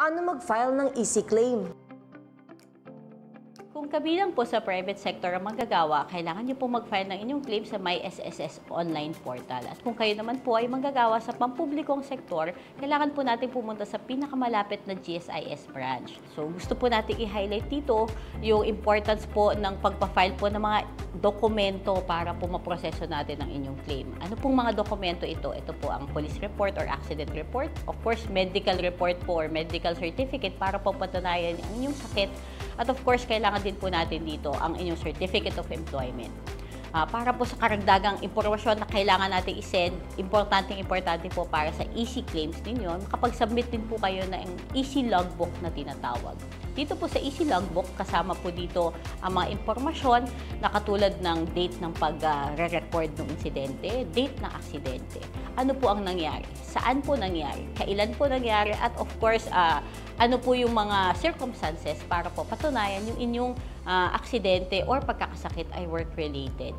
Paano mag-file ng easy claim? Kung kabilang po sa private sector ang manggagawa, kailangan niyo po mag-file ng inyong claim sa MySSS online portal. At kung kayo naman po ay manggagawa sa pampublikong sektor, kailangan po natin pumunta sa pinakamalapit na GSIS branch. So gusto po natin i-highlight dito yung importance po ng pagpa-file po ng mga dokumento para po maproseso natin ang inyong claim. Ano pong mga dokumento ito? Ito po ang police report or accident report. Of course, medical report po or medical certificate para po patunayan ang inyong sakit. At of course, kailangan din po natin dito ang inyong Certificate of Employment. Para po sa karagdagang impormasyon na kailangan natin i-send, importante po para sa easy claims ninyo, makapag-submit din po kayo ng easy logbook na tinatawag. Dito po sa easy logbook, kasama po dito ang mga impormasyon na katulad ng date ng pag-record ng insidente, date ng aksidente, ano po ang nangyari, saan po nangyari, kailan po nangyari, at of course, ano po yung mga circumstances para po patunayan yung inyong aksidente or pagkakasakit ay work-related.